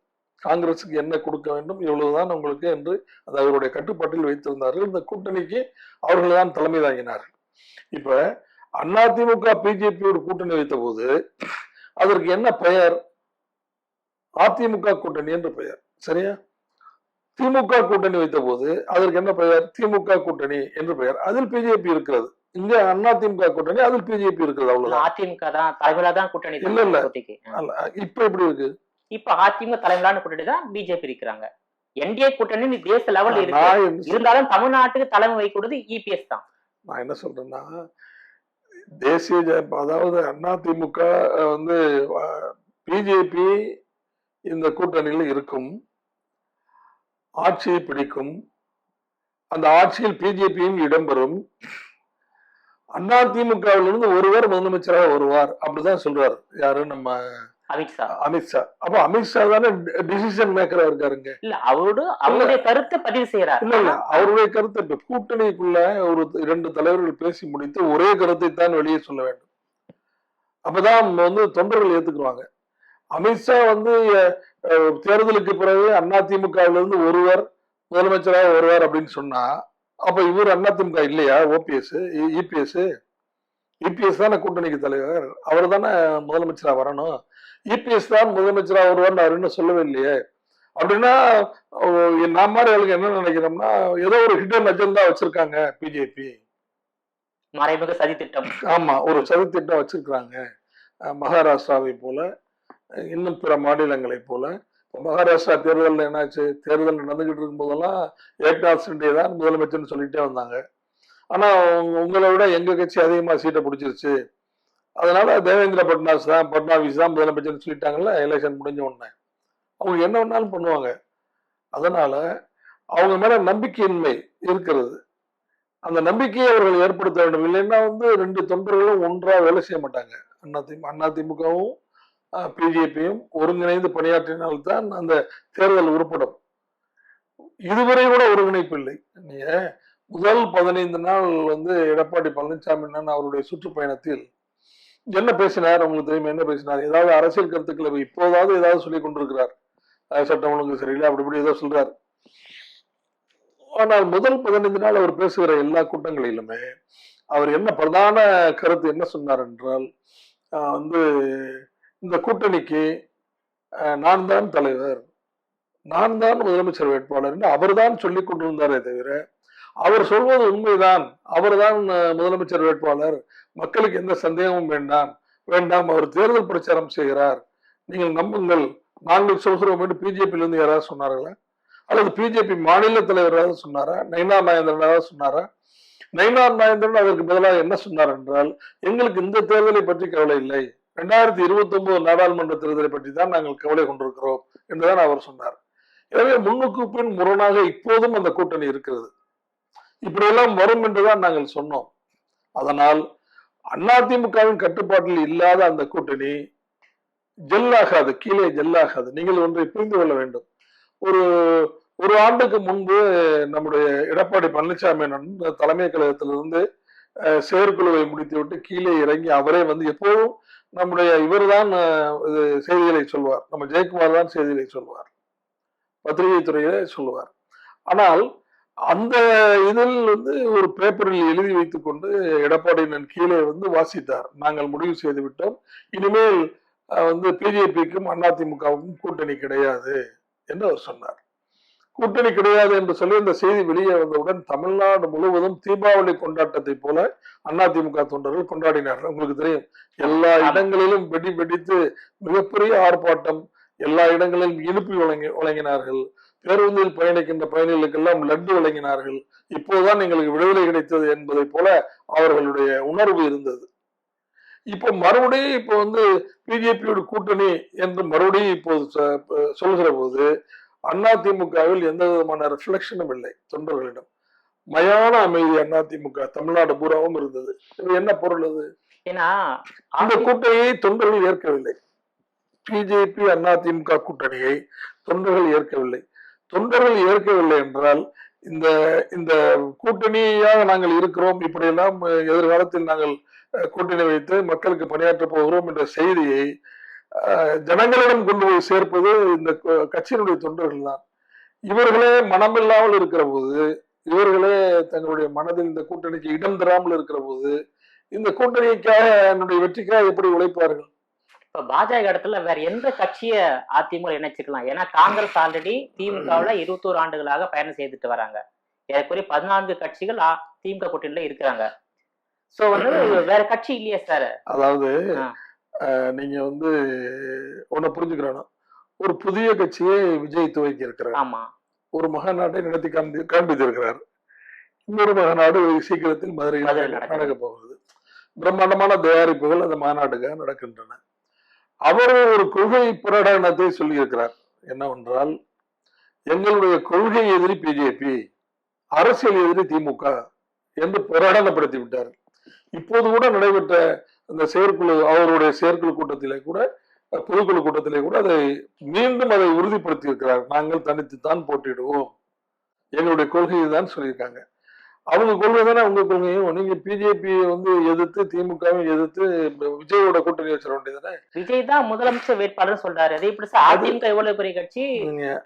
காங்கிரஸுக்கு என்ன கொடுக்க வேண்டும், இவ்வளவுதான் உங்களுக்கு என்று அது அவருடைய கட்டுப்பாட்டில் வைத்திருந்தார்கள். இந்த கூட்டணிக்கு அவர்கள் தான் தலைமை தாங்கினார்கள். இப்ப அதிமுக பிஜேபியோடு கூட்டணி வைத்த போது அதற்கு என்ன பெயர்? அதிமுக கூட்டணி என்று பெயர். சரியா? திமுக கூட்டணி வைத்த போது அதற்கு என்ன பெயர்? திமுக கூட்டணி என்று பெயர். அதில் பிஜேபி இருக்கிறது. இங்க அதிமுக கூட்டணி, அதில் பிஜேபி இருக்கிறது. அவ்வளவுதான். அதிமுக தான் தலைமையில தான் கூட்டணி. இல்ல இல்ல, இப்ப எப்படி இருக்கு? இப்ப அதிமுக தலைமையிலான கூட்டணி தான் பிஜேபி இருக்கிறாங்க. என்டிஏ கூட்டணி தேச லெவல் இருக்கு. இருந்தாலும் தமிழ்நாட்டுக்கு தலைமை வைக்கிறது இபிஎஸ் தான். நான் என்ன சொல்றேன்னா, தேசிய அதாவது அதிமுக வந்து பிஜேபி இந்த கூட்டணியில் இருக்கும், ஆட்சியை பிடிக்கும், அந்த ஆட்சியில் பிஜேபியும் இடம்பெறும். அதிமுகவிலிருந்து ஒருவர் முதலமைச்சராக வருவார் அப்படிதான் சொல்றாரு. யாரு? நம்ம அமித்ஷா. அப்ப அமித்ஷா தானே டிசிஷன் மேக்கரா இருக்காருங்க. இல்ல, அவருடைய கருத்தை பதிவு செய்யறாரு. இல்ல அவருடைய கருத்தை இப்ப கூட்டணிக்குள்ள ஒரு 2 தலைவர்கள் பேசி முடித்து ஒரே கருத்தை தான் வெளியே சொல்ல வேண்டும். அப்பதான் வந்து தொண்டர்கள் ஏத்துக்குவாங்க. அமித்ஷா வந்து தேர்தலுக்கு பிறகு அதிமுகவிலிருந்து ஒருவர் முதலமைச்சராக வருவார் அப்படின்னு சொன்னா, அப்ப இவர் அதிமுக இல்லையா? ஓபிஎஸ், இபிஎஸ் தானே கூட்டணிக்கு தலைவர், அவர் தானே முதலமைச்சரா வரணும். இபிஎஸ் தான் முதலமைச்சரா வருவார் அவருன்னு சொல்லவே இல்லையே. அப்படின்னா நான் மாதிரி ஆளுங்க என்ன நினைக்கிறோம்னா, ஏதோ ஒரு ஹிடன் அஜெண்டா வச்சிருக்காங்க பிஜேபி. மறைமுக சதி திட்டம். ஆமா, ஒரு சதி திட்டம் வச்சிருக்காங்க. மகாராஷ்டிராவை போல, இன்னும் பிற மாநிலங்களை போல. மகாராஷ்டிரா தேர்தல் என்னாச்சு? தேர்தல் நடந்துகிட்டு இருக்கும் போதெல்லாம் ஏக்நாத் ஷிண்டே தான் முதலமைச்சர்னு சொல்லிட்டே வந்தாங்க. ஆனா உங்களை விட எங்க கட்சி அதிகமா சீட்டை பிடிச்சிருச்சு, அதனால தேவேந்திர பட்னாவிஸ் தான் முதலமைச்சர்னு சொல்லிட்டாங்கல்ல எலெக்ஷன் முடிஞ்ச உடனே. அவங்க என்ன வேணாலும் பண்ணுவாங்க. அதனால அவங்க மேல நம்பிக்கையின்மை இருக்கிறது. அந்த நம்பிக்கையை அவர்கள் ஏற்படுத்த வேண்டும். இல்லைன்னா வந்து 2 தொண்டர்களும் ஒன்றா வேலை செய்ய மாட்டாங்க. அதிமுகவும் பிஜேபியும் ஒருங்கிணைந்து பணியாற்றினால்தான் அந்த தேர்தல் உருப்படும். இதுவரை கூட ஒருங்கிணைப்பு இல்லை. நீங்க முதல் 15 நாள் வந்து எடப்பாடி பழனிசாமி அவருடைய சுற்றுப்பயணத்தில் என்ன பேசினார் உங்களுக்கு தெரியுமா? என்ன பேசினார்? ஏதாவது அரசியல் கருத்துக்களை இப்போதாவது ஏதாவது சொல்லி கொண்டிருக்கிறார். சட்டம் ஒழுங்கு சரியில்லை, அப்படி இப்படி ஏதோ சொல்றாரு. ஆனால் முதல் 15 நாள் அவர் பேசுகிற எல்லா கூட்டங்களிலுமே அவர் என்ன பிரதான கருத்து என்ன சொன்னார் என்றால், வந்து இந்த கூட்டணிக்கு நான் தான் தலைவர், நான் தான் முதலமைச்சர் வேட்பாளர் என்று அவர் தான் சொல்லிக் கொண்டிருந்தாரே தவிர, அவர் சொல்வது உண்மைதான், அவர் தான் முதலமைச்சர் வேட்பாளர், மக்களுக்கு எந்த சந்தேகமும் வேண்டாம், அவர் தேர்தல் பிரச்சாரம் செய்கிறார், நீங்கள் நம்புங்கள், நாங்கள் சொல்கிறோம் என்று பிஜேபியில இருந்து யாராவது சொன்னார்களா? அல்லது பிஜேபி மாநில தலைவராக சொன்னாரா? நைனா நாகேந்திரனாக சொன்னாரா? நயினார் நாகேந்திரன் அதற்கு பதிலாக என்ன சொன்னார் என்றால், எங்களுக்கு இந்த தேர்தலை பற்றி கவலை இல்லை, 2029 நாடாளுமன்ற தேர்தலை பற்றி தான் நாங்கள் கவலை கொண்டிருக்கிறோம் என்றுதான் அவர் சொன்னார். எனவே முன்னுக்கு பின் முரணாக இப்போதும் அந்த கூட்டணி இருக்கிறது. இப்படியெல்லாம் வரும் என்றுதான் நாங்கள் சொன்னோம். அதனால் அதிமுகவின் கட்டுப்பாட்டில் இல்லாத அந்த கூட்டணி ஜெல்லாகாது, கீழே ஜெல்லாகாது. நீங்கள் ஒன்றை புரிந்து கொள்ள வேண்டும். ஒரு ஆண்டுக்கு முன்பு நம்முடைய எடப்பாடி பழனிசாமி தலைமை கழகத்திலிருந்து செயற்குழுவை முடித்துவிட்டு கீழே இறங்கி அவரே வந்து எப்போதும் நம்முடைய இவர்தான் செய்திகளை சொல்வார், நம்ம ஜெயக்குமார் தான் செய்திகளை சொல்வார், பத்திரிகை துறையில சொல்லுவார். ஆனால் அந்த இதில் வந்து ஒரு பேப்பரில் எழுதி வைத்துக் கொண்டு எடப்பாடியின் கீழே வந்து வாசித்தார், நாங்கள் முடிவு செய்து விட்டோம், இனிமேல் வந்து பிஜேபிக்கும் அதிமுகவுக்கும் கூட்டணி கிடையாது என்று அவர் சொன்னார். கூட்டணி கிடையாது என்று சொல்லி இந்த செய்தி வெளியே வந்தவுடன் தமிழ்நாடு முழுவதும் தீபாவளி கொண்டாட்டத்தை போல அதிமுக தொண்டர்கள் கொண்டாடினார்கள். உங்களுக்கு தெரியும், எல்லா இடங்களிலும் வெடி வெடித்து மிகப்பெரிய ஆர்ப்பாட்டம், எல்லா இடங்களிலும் இனிப்பு வழங்கினார்கள், பேருந்தில் பயணிக்கின்ற பயணிகளுக்கெல்லாம் லட்டு வழங்கினார்கள். இப்போதுதான் எங்களுக்கு விடுதலை கிடைத்தது என்பதை போல அவர்களுடைய உணர்வு இருந்தது. இப்ப மறுபடியும் இப்ப வந்து பிஜேபியோட கூட்டணி என்று மறுபடியும் இப்போது சொல்கிற போது அதிமுகவில் எந்த விதமான ரிஃப்ளெக்ஷனும் இல்லை தொண்டர்களிடம். மயான அமைதி அதிமுக தமிழ்நாடு பூராவும் இருந்தது. என்ன பொருள் அது? ஏன்னா அந்த கூட்டணியை தொண்டர்கள் ஏற்கவில்லை. பிஜேபி அதிமுக கூட்டணியை தொண்டர்கள் ஏற்கவில்லை. தொண்டர்கள் ஏற்கவில்லை என்றால் இந்த இந்த கூட்டணியாக நாங்கள் இருக்கிறோம், இப்படியெல்லாம் எதிர்காலத்தில் நாங்கள் கூட்டணி வைத்து மக்களுக்கு பணியாற்ற போகிறோம் என்ற செய்தியை ஜனங்களிடம் கொண்டு போய் சேர்ப்பது இந்த கட்சியினுடைய தொண்டர்கள் தான். இவர்களே மனமில்லாமல் இருக்கிற போது, இவர்களே தங்களுடைய மனதில் இந்த கூட்டணிக்கு இடம் தராமல் இருக்கிற போது இந்த கூட்டணிக்காக என்னுடைய வெற்றிக்காக எப்படி உழைப்பார்கள்? இப்ப பாஜக இடத்துல வேற எந்த கட்சிய அதிமுக இணைச்சுக்கலாம்? ஏன்னா காங்கிரஸ் ஆல்ரெடி திமுகவுல 21 ஆண்டுகளாக பயணம் செய்துட்டு வராங்க. ஏற்கனவே 14 கட்சிகள் திமுக கூட்டணியில இருக்கிறாங்க. சோ வந்து வேற கட்சி இல்லையா சார்? அதாவது நீங்க வந்து ஒன்ன புரிஞ்சுக்கிறோம், ஒரு புதிய கட்சியை விஜய் துவக்கி இருக்கிறார். ஆமா, ஒரு மகாநாட்டை நடத்தி காண்பித்திருக்கிறார். இன்னொரு மகாநாடு சீக்கிரத்தில் மதுரையில் நடக்க போகிறது. பிரம்மாண்டமான தயாரிப்புகள் அந்த மாநாட்டுக்காக நடக்கின்றன. அவர் ஒரு கொள்கை பிரகடனத்தை சொல்லியிருக்கிறார். என்னவென்றால், எங்களுடைய கொள்கை எதிரி பிஜேபி, அரசியல் எதிரி திமுக என்று பிரகடனப்படுத்தி விட்டார். இப்போது கூட நடைபெற்ற அந்த செயற்குழு, அவருடைய செயற்குழு கூட்டத்திலே கூட, பொதுக்குழு கூட்டத்திலே கூட மீண்டும் அதை உறுதிப்படுத்தி இருக்கிறார். நாங்கள் தனித்துத்தான் போட்டியிடுவோம், எங்களுடைய கொள்கையை தான் சொல்லியிருக்காங்க. அவங்க கொள்கை தானே உங்க கொள்கையும். நீங்க பிஜேபி வந்து எதிர்த்து திமுகவும் எதிர்த்து விஜயோட கூட்டணி வச்சிட வேண்டியதானே? விஜய் தான் முதலமைச்சர் வேட்பாளர் சொல்றாரு. அதே இப்படி சார் அதிமுக எவ்வளவு பெரிய கட்சி,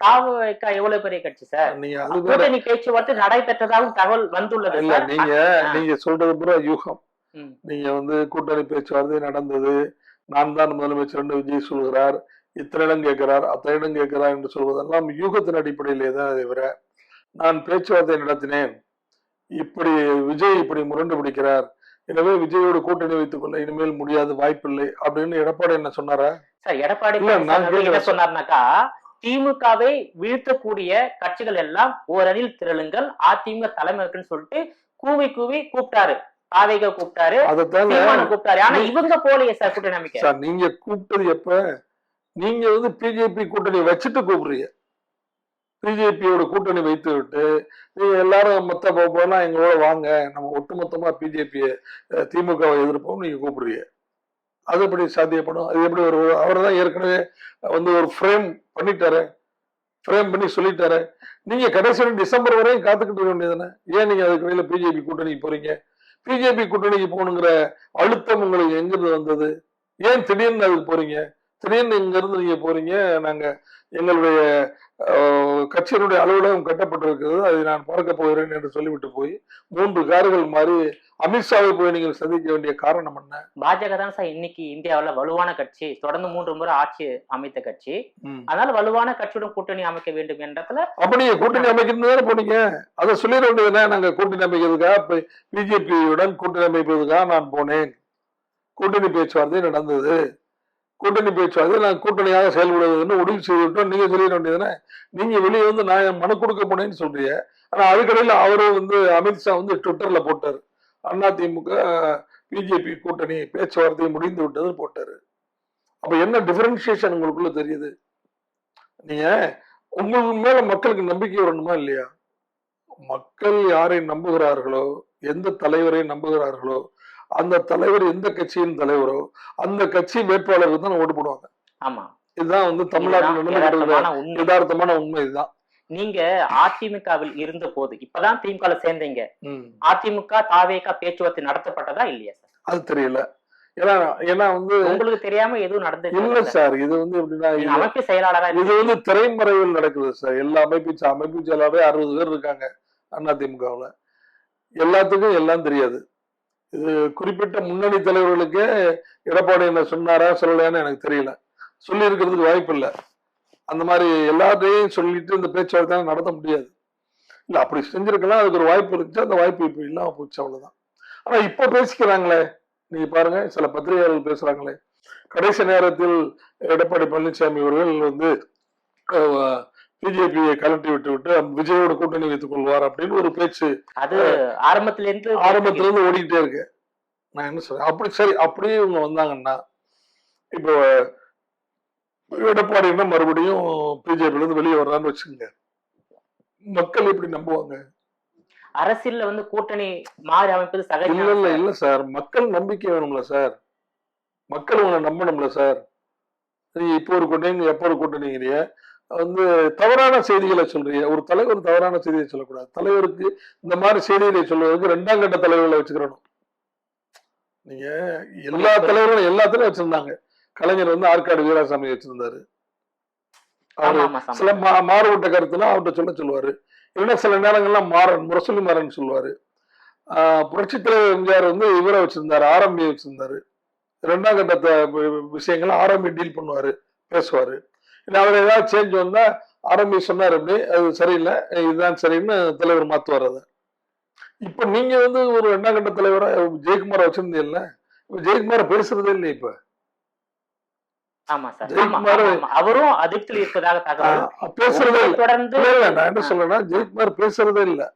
தாவக எவ்வளவு பெரிய கட்சி சார்? நீங்க கூட்டணி பேச்சுவார்த்தை நடைபெற்றதாகவும் தகவல் வந்துள்ளது. இல்ல, நீங்க சொல்றது பூரா யூகம். நீங்க வந்து கூட்டணி பேச்சுவார்த்தை நடந்தது, நான் தான் முதலமைச்சர் என்று விஜய் சொல்கிறார், இத்தனை இடம் கேட்கிறார், அத்தனை இடம் கேட்கிறார் என்று சொல்வதெல்லாம் யூகத்தின் அடிப்படையிலே தான் தவிர, நான் பேச்சுவார்த்தை நடத்தினேன், இப்படி விஜய் இப்படி முரண்டு பிடிக்கிறார், எனவே விஜயோட கூட்டணி வைத்துக் கொள்ள இனிமேல் முடியாது, வாய்ப்பில்லை அப்படின்னு எடப்பாடி என்ன சொன்னாரா? சார் எடப்பாடி என்ன சொன்னார்னாக்கா, திமுகவை வீழ்த்தக்கூடிய கட்சிகள் எல்லாம் ஓரணியில் திரளுங்கள், அதிமுக தலைமைக்குன்னு சொல்லிட்டு கூவி கூப்பிட்டாரு. தாவேக கூப்பிட்டாரு, கூப்பிட்டாரு. ஆனா இவங்க போலயே சார் கூட்டணி அமைக்க. சார் நீங்க கூப்பிட்டது எப்ப? நீங்க வந்து பிஜேபி கூட்டணி வச்சுட்டு கூப்பிடுறீங்க. பிஜேபியோட கூட்டணி வைத்து விட்டு நீங்க எல்லாரும் மொத்த போனா எங்களோட வாங்க, நம்ம ஒட்டுமொத்தமா பிஜேபி திமுகவை எதிர்ப்போம் நீங்க கூப்பிடுறீங்க. அது எப்படி சாத்தியப்படும்? அது எப்படி ஒரு அவர் தான் ஏற்கனவே வந்து ஒரு ஃப்ரேம் பண்ணிட்டாரு, ஃப்ரேம் பண்ணி சொல்லிட்டாரு. நீங்க கடைசி டிசம்பர் வரையும் காத்துக்கிட்டு இருக்க வேண்டியதானே? ஏன் நீங்க அதுக்கு மேல பிஜேபி கூட்டணிக்கு போறீங்க? பிஜேபி கூட்டணிக்கு போகணுங்கிற அழுத்தம் உங்களுக்கு எங்கிருந்து வந்தது? ஏன் திடீர்னு அதுக்கு போறீங்க? திடீர்னு இங்க இருந்து நீங்க போறீங்க, நாங்க எங்களுடைய கட்சியினுடைய அலுவலகம் கட்டப்பட்டிருக்கிறது, அதை நான் பார்க்க போகிறேன் என்று சொல்லிவிட்டு போய் 3 கார்கள் மாறி அமித்ஷாவை போய் நீங்கள் சந்திக்க வேண்டிய காரணம் என்ன? பாஜக தான் சார் இன்னைக்கு இந்தியாவில் வலுவான கட்சி, தொடர்ந்து 3 முறை ஆட்சி அமைத்த கட்சி. அதனால வலுவான கட்சியுடன் கூட்டணி அமைக்க வேண்டும் என்றதுல அப்படி கூட்டணி அமைக்கிறது போனீங்க. அதை சொல்லிட வேண்டியதுன்னா, நாங்க கூட்டணி அமைக்கிறதுக்காக பிஜேபியுடன் கூட்டணி அமைப்பதுக்காக நான் போனேன், கூட்டணி பேச்சுவார்த்தை நடந்தது, கூட்டணி பேச்சுவார்த்தை நான் கூட்டணியாக செயல்படுவதுன்னு முடிவு செய்துவிட்டோம். நீங்க சொல்லிட வேண்டியதுதானே. நீங்க வெளியே வந்து நான் மனு கொடுக்க போனேன்னு சொல்றீங்க. ஆனா அதுக்கடையில அவரும் வந்து அமித்ஷா வந்து ட்விட்டர்ல போட்டாரு, அதிமுக பிஜேபி கூட்டணி பேச்சுவார்த்தை முடிந்து விட்டது போட்டாரு. அப்ப என்ன டிஃபரன்சியேஷன் உங்களுக்குள்ள தெரியுது? நீங்க உங்களுக்கு மேல மக்களுக்கு நம்பிக்கை வரணுமா இல்லையா? மக்கள் யாரை நம்புகிறார்களோ, எந்த தலைவரை நம்புகிறார்களோ, அந்த தலைவர் எந்த கட்சியின் தலைவரோ அந்த கட்சி வேட்பாளருக்கு தான் ஓட்டு போடுவாங்க. ஆமா, இதுதான் வந்து தமிழ்நாட்டில் நடந்துகிட்டு யதார்த்தமான உண்மை. இதுதான். நீங்க அதிமுகவில் இருந்த போது, இப்பதான் திமுக சேர்ந்தீங்க, அதிமுக தாவேகா பேச்சுவார்த்தை நடத்தப்பட்டதா இல்லையா சார்? அது தெரியல. ஏன்னா வந்து உங்களுக்கு தெரியாம எதுவும் நடந்தது இல்ல சார். இது வந்து எப்படின்னா, அமைப்பு செயலாளரா இது வந்து திரைமறைவில் நடக்குது சார். எல்லா அமைப்பு செயலாளரே 60 பேர் இருக்காங்க அதிமுகவுல. எல்லாத்துக்கும் எல்லாம் தெரியாது. இது குறிப்பிட்ட முன்னணி தலைவர்களுக்கு எடப்பாடி என்ன சொன்னாரா சொல்லலையான்னு எனக்கு தெரியல. சொல்லி இருக்கிறதுக்கு வாய்ப்பு இல்லை. அந்த மாதிரி எல்லாத்தையும் சொல்லிட்டு இந்த பேச்சுவார்த்தை நடத்த முடியாது. இல்ல அப்படி செஞ்சிருக்கலாம், அதுக்கு ஒரு வாய்ப்பு இருந்துச்சு. அந்த வாய்ப்பு இப்ப இல்லாம போச்சு, அவ்வளவுதான். ஆனா இப்ப பேசிக்கிறாங்களே, நீங்க பாருங்க, சில பத்திரிகையாளர்கள் பேசுறாங்களே, கடைசி நேரத்தில் எடப்பாடி பழனிசாமி அவர்கள் வந்து பிஜேபியை கலட்டி விட்டு விஜயோட கூட்டணி வைத்துக் கொள்வார் அப்படின்னு ஒரு பேச்சு அது ஆரம்பத்துல இருந்து ஓடிக்கிட்டே இருக்கு. நான் என்ன சொல்றேன், அப்படி சரி, அப்படியே இவங்க வந்தாங்கன்னா இப்போ எடப்பாடி என்ன மறுபடியும் பிஜேபில இருந்து வெளியே வர்றான்னு வச்சுக்கோங்க, மக்கள் எப்படி நம்புவாங்க? அரசியல்ல வந்து கூட்டணி மாறி அமைப்பது சகஜம். இல்ல சார், மக்கள் நம்பிக்கை வேணும்ல சார். மக்கள் உங்களை நம்பணும்ல சார். நீங்க இப்போ ஒரு கூட்டணி எப்போ ஒரு கூட்டணிங்கிறிய வந்து தவறான செய்திகளை சொல்றீங்க. ஒரு தலைவர் தவறான செய்தியை சொல்லக்கூடாது. தலைவருக்கு இந்த மாதிரி செய்திகளை சொல்வதற்கு 2ஆம் கட்ட தலைவர்களை வச்சுக்கிறோம். நீங்க எல்லா தலைவர்களும் எல்லாத்துலயும் வச்சிருந்தாங்க. கலைஞர் வந்து ஆற்காடு வீராசாமி வச்சிருந்தாரு. சில மாறுபட்ட கருத்துலாம் அவர்கிட்ட சொல்லுவாரு. இல்லைன்னா சில நேரங்கள்லாம் முரசொலி மாறன் சொல்லுவாரு. புரட்சி தலைவர் எம்ஜிஆர் வந்து இவரை வச்சிருந்தாரு, ஆரம்பி வச்சிருந்தாரு. 2ஆம் கட்ட விஷயங்கள் ஆரம்பி டீல் பண்ணுவாரு, பேசுவாரு. அவர் ஏதாவது சேஞ்ச் வந்தா ஆரம்பி சொன்னாரு, அப்படி அது சரியில்லை, இதுதான் சரின்னு தலைவர் மாத்துவார். அதை இப்ப நீங்க வந்து ஒரு 2ஆம் கட்ட தலைவரா ஜெயக்குமாரை வச்சிருந்தீங்கல்ல, ஜெயக்குமாரை பேசுறதே இல்லை. இப்ப அவரும் அதிர்ச்சியில் இருப்பதாக பேசுறதே தொடர்ந்து. நான் என்ன சொல்றேன்னா, ஜெயக்குமார் பேசுறதே இல்லை.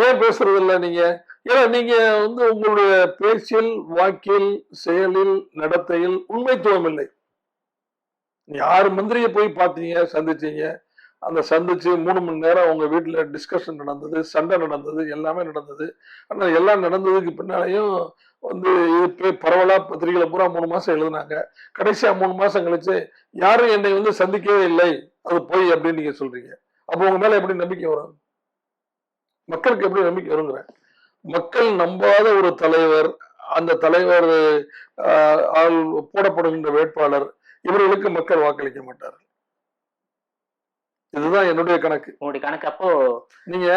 ஏன் பேசுறது இல்லை நீங்க? ஏன்னா நீங்க வந்து உங்களுடைய பேச்சில், வாக்கில், செயலில், நடத்தையில் உண்மைத்துவம் இல்லை. நீ 6 மந்திரியை போய் பார்த்தீங்க, சந்திச்சீங்க. அந்த சந்திச்சு 3 மணி நேரம் உங்க வீட்டுல டிஸ்கஷன் நடந்தது, சண்டை நடந்தது, எல்லாமே நடந்தது. ஆனா எல்லாம் நடந்ததுக்கு பின்னாலையும் வந்து இது பரவலா பத்திரிகையில பூரா 3 மாசம் எழுதுனாங்க. கடைசியா 3 மாசம் கழிச்சு யாரும் என்னை வந்து சந்திக்கவே இல்லை, அது போய் அப்படின்னு நீங்க சொல்றீங்க. அப்போ உங்க மேல எப்படி நம்பிக்கை வரும்? மக்களுக்கு எப்படி நம்பிக்கை வருங்கிற? மக்கள் நம்பாத ஒரு தலைவர், அந்த தலைவர் போடப்படுகின்ற வேட்பாளர், இவர்களுக்கு மக்கள் வாக்களிக்க மாட்டார்கள். இதுதான் என்னுடைய கணக்கு. அப்போ நீங்க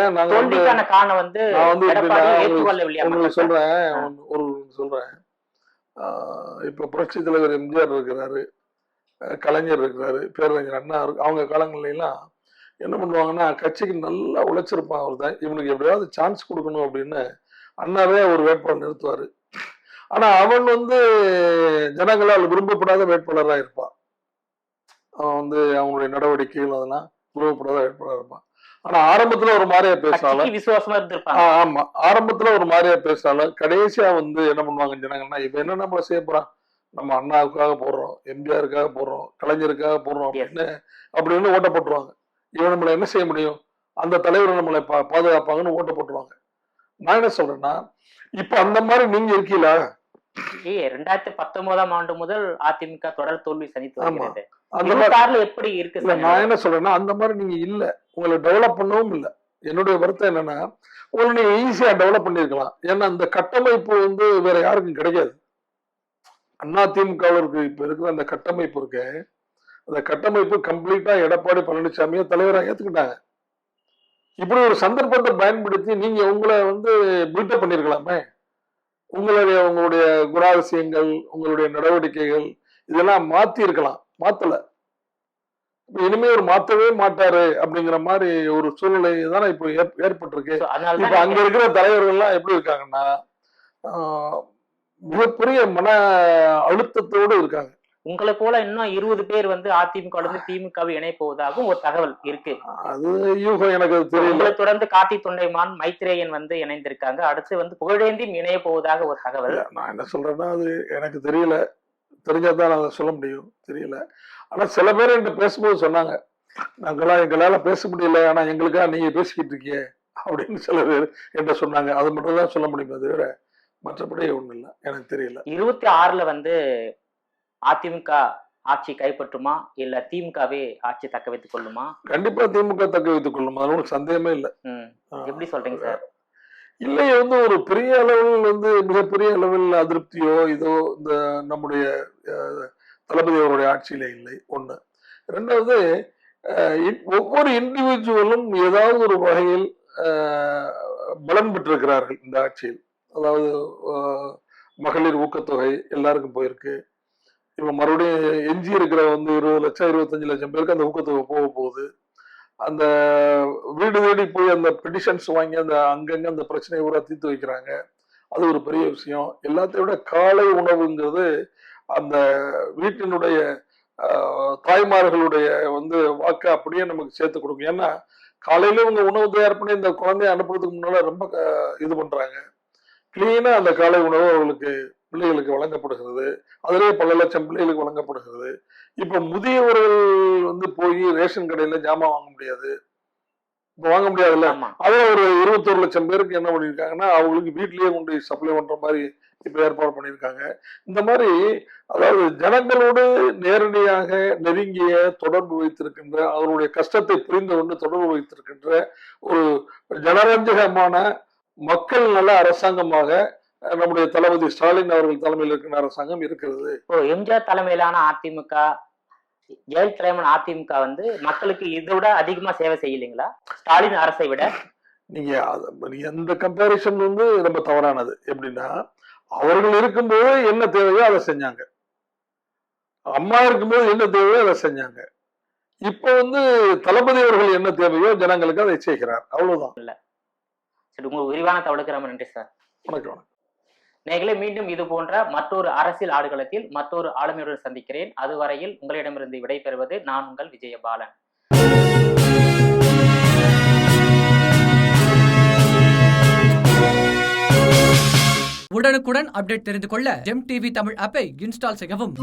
உங்களுக்கு சொல்றேன். இப்ப புரட்சி தலைவர் எம்ஜிஆர் இருக்கிறாரு, கலைஞர் இருக்கிறாரு, பேரறிஞர் அண்ணா அவங்க காலங்கள்ல எல்லாம் என்ன பண்ணுவாங்கன்னா, கட்சிக்கு நல்லா உழைச்சிருப்பான் அவர் தான், இவனுக்கு எப்படியாவது சான்ஸ் கொடுக்கணும் அப்படின்னு அண்ணாவே ஒரு வேட்பாளர் நிறுத்துவாரு. ஆனா அவன் வந்து ஜனங்களால் விரும்பப்படாத வேட்பாளராக இருப்பான். அவன் வந்து அவங்களுடைய நடவடிக்கைகள் அதெல்லாம் விரும்பப்படாத வேட்பாளர் இருப்பான். ஆனா ஆரம்பத்துல ஒரு மாதிரியா பேசினாலும், விசுவாசமா இருந்திருப்பான். ஆமா, ஆரம்பத்துல ஒரு மாதிரியா பேசினாலும் கடைசியா வந்து என்ன பண்ணுவாங்க ஜனங்கன்னா, இப்ப என்ன நம்மள செய்ய போறான், நம்ம அண்ணாவுக்காக போடுறோம், எம்ஜிஆருக்காக போடுறோம், கலைஞருக்காக போடுறோம் அப்படின்னு ஓட்ட போட்டுருவாங்க. இவன் நம்மளை என்ன செய்ய முடியும், அந்த தலைவர் நம்மளை பாதுகாப்பாங்கன்னு ஓட்ட போட்டுருவாங்க. நான் என்ன சொல்றேன்னா, இப்ப அந்த மாதிரி நீங்க இருக்கீங்களா? 2019ஆம் ஆண்டு முதல் அதிமுக தொடர் தோல்வி சந்தித்து வருகிறது. எப்படி இருக்கு? நான் என்ன சொல்றேன்னா, அந்த மாதிரி நீங்க இல்ல, உங்களை டெவலப் பண்ணவும் இல்லை. என்னுடைய வருத்தம் என்னன்னா, உங்களை நீங்க ஈஸியா டெவலப் பண்ணிருக்கலாம். ஏன்னா அந்த கட்டமைப்பு வந்து வேற யாருக்கும் கிடைக்காது. அதிமுகவிற்கு இப்ப இருக்கிற அந்த கட்டமைப்பு இருக்கு, அந்த கட்டமைப்பு கம்ப்ளீட்டா எடப்பாடி பழனிசாமியை தலைவராக ஏத்துக்கிட்டாங்க. இப்படி ஒரு சந்தர்ப்பத்தை பயன்படுத்தி நீங்க உங்களை வந்து பில்டப் பண்ணிருக்கலாமே. உங்களுடைய குணாதிசயங்கள், உங்களுடைய நடவடிக்கைகள் இதெல்லாம் மாத்தி இருக்கலாம், மாத்தல. இனிமே ஒரு மாத்தவே மாட்டாரு அப்படிங்கிற மாதிரி ஒரு சூழ்நிலை தானே இப்ப ஏற்பட்டிருக்கு. இப்ப அங்க இருக்கிற தலைவர்கள் எல்லாம் எப்படி இருக்காங்கன்னா, மிகப்பெரிய மன அழுத்தத்தோடு இருக்காங்க. உங்களை போல இன்னும் 20 பேர் வந்து அதிமுக இருந்து திமுகவை இணைய போவதாகவும் ஒரு தகவல் இருக்கு. அது யூகம், எனக்கு அது தெரியல. உங்களை தொடர்ந்து கார்த்தி தொண்டைமான், மைத்ரேயன் வந்து இணைந்திருக்காங்க. அடுத்து வந்து புகழேந்தியும் இணைய போவதாக ஒரு தகவல். நான் என்ன சொல்றேன்னா, அது எனக்கு தெரியல. தெரிஞ்சாதான் நான் அதை சொல்ல முடியும். தெரியல. ஆனா சில பேர் என்கிட்ட பேசும்போது சொன்னாங்க, எங்களால பேச முடியல, ஆனா எங்களுக்காக நீங்க பேசிக்கிட்டு இருக்கீங்க அப்படின்னு சில பேர் என்கிட்ட சொன்னாங்க. அது மட்டும் தான் சொல்ல முடியுமே தவிர மற்றபடி ஒண்ணும் இல்லை, எனக்கு தெரியல. 26ல வந்து அதிமுக ஆட்சி கைப்பற்றுமா இல்ல திமுகவே ஆட்சி தக்க வைத்துக் கொள்ளுமா? கண்டிப்பா திமுக தக்க வைத்துக் கொள்ளும், அதுல ஒன்றும் சந்தேகமே இல்லை. எப்படி சொல்றீங்க சார்? இல்லை, வந்து ஒரு பெரிய அளவில் வந்து மிகப்பெரிய அளவில் அதிருப்தியோ இதோ இந்த நம்முடைய தளபதி அவருடைய ஆட்சியில இல்லை. ஒண்ணு. ரெண்டாவது, ஒவ்வொரு இண்டிவிஜுவலும் ஏதாவது ஒரு வகையில் பலன் பெற்றிருக்கிறார்கள் இந்த ஆட்சியில். அதாவது மகளிர் ஊக்கத்தொகை எல்லாருக்கும் போயிருக்கு. இப்ப மறுபடியும் எஞ்சி இருக்கிற வந்து 20 லட்சம் 25 லட்சம் பேருக்கு அந்த ஊக்கத்தொகை போக போகுது. அந்த வீடு தேடி போய் அந்த பெட்டிஷன்ஸ் வாங்கி அந்த அங்கங்க அந்த பிரச்சனையை பூரா தீர்த்து வைக்கிறாங்க. அது ஒரு பெரிய விஷயம். எல்லாத்தையும் விட காலை உணவுங்கிறது அந்த வீட்டினுடைய தாய்மார்களுடைய வந்து வாக்கு அப்படியே நமக்கு சேர்த்து கொடுக்கும். ஏன்னா காலையில இவங்க உணவு தயார் பண்ணி இந்த குழந்தைய அனுப்புறதுக்கு முன்னால ரொம்ப இது பண்றாங்க. கிளீனா அந்த காலை உணவு அவர்களுக்கு பிள்ளைகளுக்கு வழங்கப்படுகிறது. அதிலேயே பல லட்சம் பிள்ளைகளுக்கு வழங்கப்படுகிறது. இப்ப முதியவர்கள் வந்து போய் ரேஷன் கடையில ஜாமான் வாங்க முடியாது. இப்ப வாங்க முடியாதுல்ல. அதே ஒரு 21 லட்சம் பேருக்கு என்ன பண்ணிருக்காங்கன்னா, அவங்களுக்கு வீட்லயே கொண்டு சப்ளை பண்ற மாதிரி இப்ப ஏற்பாடு பண்ணியிருக்காங்க. இந்த மாதிரி அதாவது ஜனங்களோடு நேரடியாக நெருங்கிய தொடர்பு வைத்திருக்கின்ற, அவருடைய கஷ்டத்தை புரிந்து கொண்டு தொடர்பு வைத்திருக்கின்ற ஒரு ஜனரஞ்சகமான மக்கள் நல அரசாங்கமாக நம்முடைய தளபதி ஸ்டாலின் அவர்கள் தலைமையில் இருக்கிற அரசாங்கம் இருக்கிறது. எம்ஜிஆர் தலைமையிலான அதிமுக, ஜெயலலிதா அதிமுக வந்து மக்களுக்கு இதை விட அதிகமா சேவை செய்யலைங்களா ஸ்டாலின் அரசை விட? நீங்க எந்த கம்பேரிசன் வந்து ரொம்ப தவறானது. எப்படின்னா, அவர்கள் இருக்கும்போது என்ன தேவையோ அதை செஞ்சாங்க. அம்மா இருக்கும்போது என்ன தேவையோ அதை செஞ்சாங்க. இப்ப வந்து தளபதி அவர்கள் என்ன தேவையோ ஜனங்களுக்கு அதை செய்கிறார். அவ்வளவுதான். இல்ல சரி, உங்க விரிவான தகவலுக்கு ரொம்ப நன்றி சார். வணக்கம். நேயர்களே, மீண்டும் இது போன்ற மற்றொரு அரசியல் ஆடுகளத்தில் மற்றொரு ஆளுமையுடன் சந்திக்கிறேன். அதுவரையில் உங்களிடமிருந்து விடைபெறுவது நான் உங்கள் விஜயபாலன். உடனுக்குடன் அப்டேட் தெரிந்து கொள்ள ஜெம் டிவி தமிழ் ஆப்பை இன்ஸ்டால் செய்யவும்.